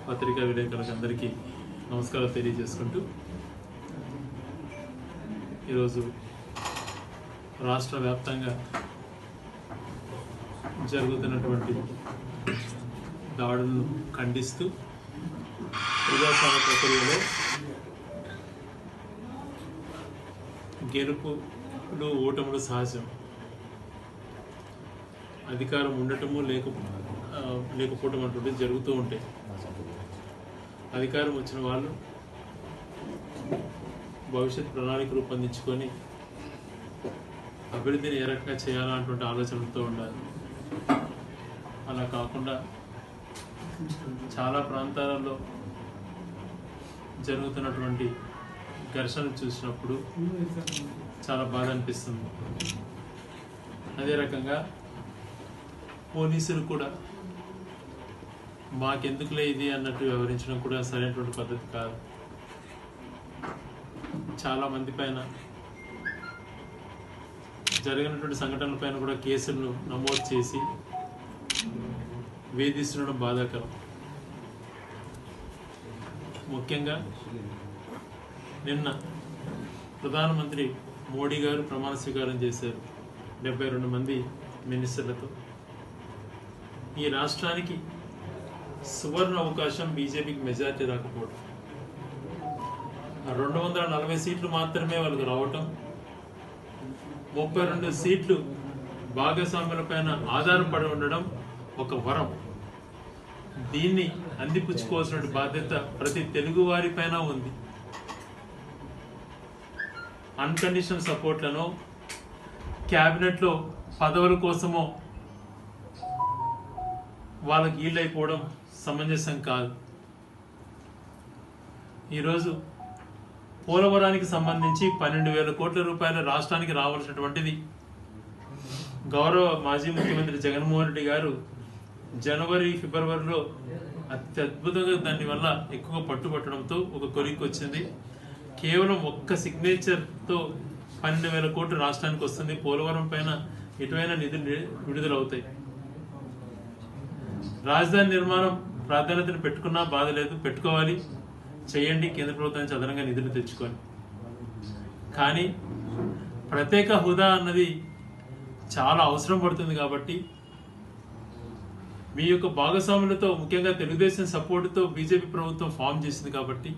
పత్రికా విలేకరులకు అందరికీ నమస్కారం తెలియజేసుకుంటూ ఈరోజు రాష్ట్ర వ్యాప్తంగా జరుగుతున్నటువంటి దాడులను ఖండిస్తూ ప్రజాస్వామ్య ప్రక్రియలో గెలుపులు ఓటములు సహజం. అధికారం ఉండటము లేకపోవటం అటువంటిది జరుగుతూ ఉంటాయి. అధికారం వచ్చిన వాళ్ళు భవిష్యత్ ప్రణాళిక రూపొందించుకొని అభివృద్ధిని ఏ రకంగా చేయాలన్నటువంటి ఆలోచనలతో ఉండాలి. అలా కాకుండా చాలా ప్రాంతాలలో జరుగుతున్నటువంటి ఘర్షణలు చూసినప్పుడు చాలా బాధ అనిపిస్తుంది. అదే రకంగా పోలీసులు కూడా మాకెందుకులే ఇది అన్నట్టు వ్యవహరించడం కూడా సరైనటువంటి పద్ధతి కాదు. చాలామంది పైన జరిగినటువంటి సంఘటనల పైన కూడా కేసులను నమోదు చేసి వేధిస్తుండడం బాధాకరం. ముఖ్యంగా నిన్న ప్రధానమంత్రి మోడీ గారు ప్రమాణ స్వీకారం చేశారు 72 మంది మినిస్టర్లతో. ఈ రాష్ట్రానికి సువర్ణ అవకాశం బీజేపీకి మెజారిటీ రాకపోవడం, 240 సీట్లు మాత్రమే వాళ్ళకు రావటం, 32 సీట్లు భాగస్వాముల పైన ఆధారపడి ఉండడం ఒక వరం. దీన్ని అందిపుచ్చుకోవాల్సిన బాధ్యత ప్రతి తెలుగు వారి పైన ఉంది. అన్కండిషనల్ సపోర్ట్లను క్యాబినెట్లో పదవుల కోసమో వాళ్ళకి ఈళ్ళైపోవడం సమంజసం కాదు. ఈరోజు పోలవరానికి సంబంధించి 12,000 కోట్ల రూపాయల రాష్ట్రానికి రావాల్సినటువంటిది గౌరవ మాజీ ముఖ్యమంత్రి జగన్మోహన్ రెడ్డి గారు జనవరి ఫిబ్రవరిలో అత్యద్భుతంగా దాని వల్ల ఎక్కువ పట్టుబట్టడంతో ఒక కొలిక్కి వచ్చింది. కేవలం ఒక్క సిగ్నేచర్తో 12,000 కోట్లు రాష్ట్రానికి వస్తుంది. పోలవరం పైన ఎటువైనా నిధులు విడుదలవుతాయి. రాజధాని నిర్మాణం ప్రాధాన్యతను పెట్టుకున్నా బాధ లేదు, పెట్టుకోవాలి, చేయండి, కేంద్ర ప్రభుత్వం నుంచి అదనంగా నిధులు తెచ్చుకొని. కానీ ప్రత్యేక హోదా అన్నది చాలా అవసరం పడుతుంది. కాబట్టి మీ యొక్క భాగస్వాములతో, ముఖ్యంగా తెలుగుదేశం సపోర్టుతో బీజేపీ ప్రభుత్వం ఫామ్ చేసింది. కాబట్టి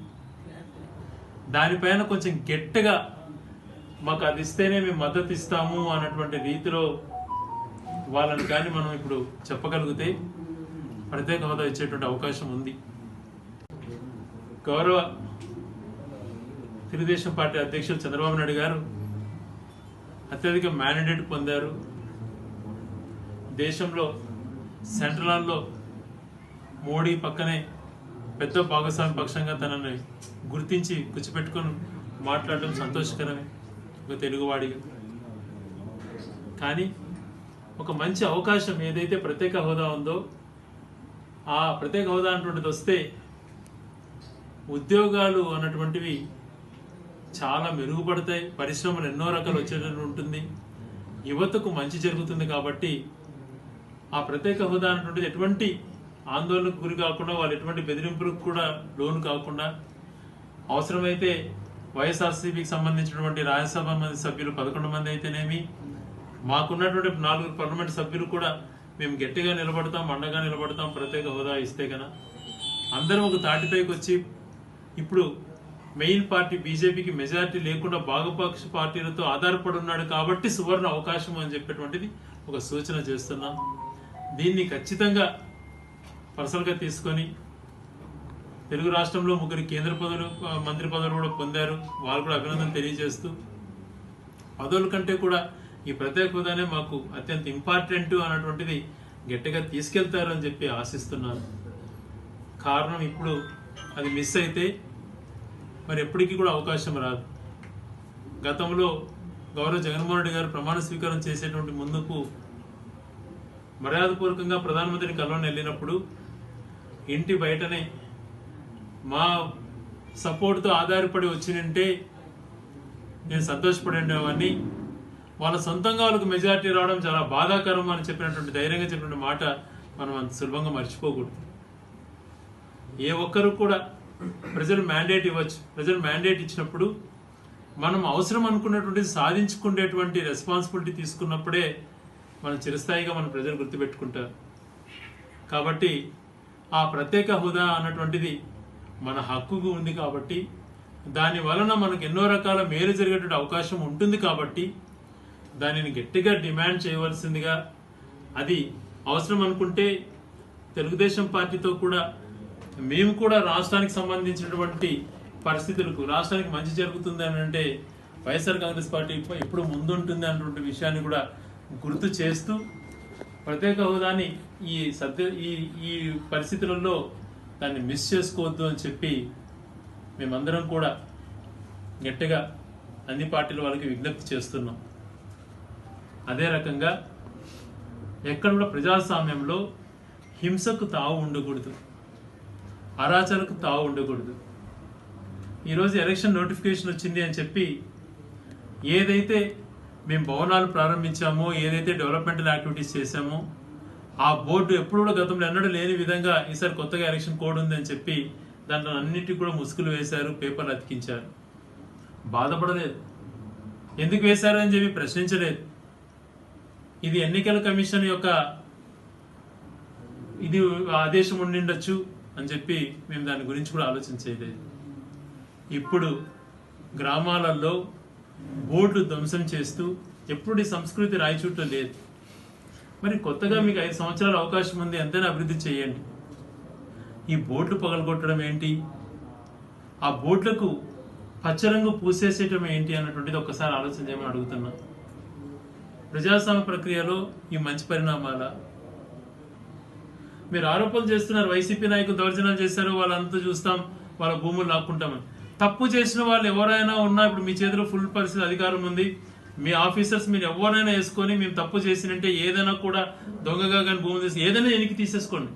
దానిపైన కొంచెం గట్టిగా మాకు అది ఇస్తేనే మేము మద్దతు ఇస్తాము అన్నటువంటి రీతిలో వాళ్ళని కానీ మనం ఇప్పుడు చెప్పగలిగితే ప్రత్యేక హోదా ఇచ్చేటువంటి అవకాశం ఉంది. గౌరవ తెలుగుదేశం పార్టీ అధ్యక్షులు చంద్రబాబు నాయుడు గారు అత్యధిక మ్యాండేట్ పొందారు. దేశంలో సెంట్రల్లో మోడీ పక్కనే పెద్ద భాగస్వామి పక్షంగా తనని గుర్తించి కూర్చిపెట్టుకొని మాట్లాడడం సంతోషకరమే ఒక తెలుగువాడిగా. కానీ ఒక మంచి అవకాశం ఏదైతే ప్రత్యేక హోదా ఉందో, ఆ ప్రత్యేక హోదా అన్నటువంటిది వస్తే ఉద్యోగాలు అన్నటువంటివి చాలా మెరుగుపడతాయి, పరిశ్రమలు ఎన్నో రకాలు వచ్చేటట్టు ఉంటుంది, యువతకు మంచి జరుగుతుంది. కాబట్టి ఆ ప్రత్యేక హోదా అన్నటువంటిది ఎటువంటి ఆందోళనకు గురి కాకుండా, వాళ్ళు ఎటువంటి బెదిరింపులకు కూడా లోను కాకుండా, అవసరమైతే వైఎస్ఆర్సీపీకి సంబంధించినటువంటి రాజ్యసభ సభ్యులు 11 మంది అయితేనేమి, మాకున్నటువంటి 4 పార్లమెంట్ సభ్యులు కూడా మేము గట్టిగా నిలబడతాం, అండగా నిలబడతాం. ప్రత్యేక హోదా ఇస్తే కన్నా అందరం ఒక తాటిపైకి వచ్చి, ఇప్పుడు మెయిన్ పార్టీ బీజేపీకి మెజారిటీ లేకుండా భాగపక్ష పార్టీలతో ఆధారపడి ఉన్నాడు కాబట్టి సువర్ణ అవకాశం అని చెప్పేటువంటిది ఒక సూచన చేస్తున్నాం. దీన్ని ఖచ్చితంగా పర్సనల్గా తీసుకొని తెలుగు రాష్ట్రంలో 3 కేంద్ర పదవులు, మంత్రి పదవులు కూడా పొందారు. వాళ్ళు కూడా అభినందన తెలియజేస్తూ, పదవుల కంటే కూడా ఈ ప్రత్యేక హోదానే మాకు అత్యంత ఇంపార్టెంట్ అన్నటువంటిది గట్టిగా తీసుకెళ్తారు అని చెప్పి ఆశిస్తున్నాను. కారణం ఇప్పుడు అది మిస్ అయితే మరి ఎప్పటికీ కూడా అవకాశం రాదు. గతంలో గౌరవ జగన్మోహన్ రెడ్డి గారు ప్రమాణ స్వీకారం చేసేటువంటి ముందుకు మర్యాదపూర్వకంగా ప్రధానమంత్రిని కలవని వెళ్ళినప్పుడు ఇంటి బయటనే మా సపోర్ట్తో ఆధారపడి వచ్చినంటే నేను సంతోషపడేవాడిని, వాళ్ళ సొంతంగా వాళ్ళకు మెజారిటీ రావడం చాలా బాధాకరం అని చెప్పినటువంటి ధైర్యంగా చెప్పిన మాట మనం అంత సులభంగా మర్చిపోకూడదు. ఏ ఒక్కరు కూడా ప్రజలు మ్యాండేట్ ఇవ్వచ్చు. ప్రజలు మ్యాండేట్ ఇచ్చినప్పుడు మనం అవసరం అనుకున్నటువంటిది సాధించుకునేటువంటి రెస్పాన్సిబిలిటీ తీసుకున్నప్పుడే మనం చిరస్థాయిగా మన ప్రజలు గుర్తుపెట్టుకుంటారు. కాబట్టి ఆ ప్రత్యేక హోదా అన్నటువంటిది మన హక్కుగా ఉంది కాబట్టి, దాని వలన మనకు ఎన్నో రకాల మేలు జరిగేటువంటి అవకాశం ఉంటుంది కాబట్టి దానిని గట్టిగా డిమాండ్ చేయవలసిందిగా, అది అవసరం అనుకుంటే తెలుగుదేశం పార్టీతో కూడా మేము కూడా రాష్ట్రానికి సంబంధించినటువంటి పరిస్థితులకు, రాష్ట్రానికి మంచి జరుగుతుంది అని అంటే వైఎస్ఆర్ కాంగ్రెస్ పార్టీ ఎప్పుడు ముందుంటుంది అన్నటువంటి విషయాన్ని కూడా గుర్తు చేస్తూ, ప్రత్యేక హోదాని ఈ పరిస్థితులలో దాన్ని మిస్ చేసుకోవద్దు అని చెప్పి మేమందరం కూడా గట్టిగా అన్ని పార్టీల వాళ్ళకి విజ్ఞప్తి చేస్తున్నాం. అదే రకంగా ఎక్కడ కూడా ప్రజాస్వామ్యంలో హింసకు తావు ఉండకూడదు, అరాచలకు తావు ఉండకూడదు. ఈరోజు ఎలక్షన్ నోటిఫికేషన్ వచ్చింది అని చెప్పి ఏదైతే మేము భవనాలు ప్రారంభించామో, ఏదైతే డెవలప్మెంటల్ యాక్టివిటీస్ చేశామో, ఆ బోర్డు ఎప్పుడు కూడా గతంలో ఎన్నడూ లేని విధంగా ఈసారి కొత్తగా ఎలక్షన్ కోడ్ ఉంది అని చెప్పి దాంట్లో అన్నిటికీ కూడా ముసుగులు వేశారు, పేపర్లు అతికించారు. బాధపడలేదు, ఎందుకు వేశారని చెప్పి ప్రశ్నించలేదు. ఇది ఎన్నికల కమిషన్ యొక్క ఇది ఆదేశం ఉండిండొచ్చు అని చెప్పి మేము దాని గురించి కూడా ఆలోచించలేదు. ఇప్పుడు గ్రామాలలో బోర్డులు ధ్వంసం చేస్తూ ఎప్పుడు ఈ సంస్కృతి రాయచూట్లో లేదు. మరి కొత్తగా మీకు 5 సంవత్సరాల అవకాశం ఉంది, ఎంతైనా అభివృద్ధి చేయండి. ఈ బోర్డులు పగలగొట్టడం ఏంటి, ఆ బోర్డులకు పచ్చరంగు పూసేసేయటం ఏంటి అన్నటువంటిది ఒక్కసారి ఆలోచన చేయమని అడుగుతున్నా. ప్రజాస్వామ్య ప్రక్రియలో ఈ మంచి పరిణామాల మీరు ఆరోపణలు చేస్తున్నారు. వైసీపీ నాయకులు దౌర్జన్యాలు చేశారు, వాళ్ళంతా చూస్తాం, వాళ్ళ భూములు లాక్కుంటామని. తప్పు చేసిన వాళ్ళు ఎవరైనా ఉన్నా ఇప్పుడు మీ చేతిలో ఫుల్ పరిస్థితి అధికారం ఉంది. మీ ఆఫీసర్స్ మీరు ఎవరైనా వేసుకొని మేము తప్పు చేసినంటే ఏదైనా కూడా దొంగగా కానీ భూములు తీసి ఏదైనా వెనక్కి తీసేసుకోండి.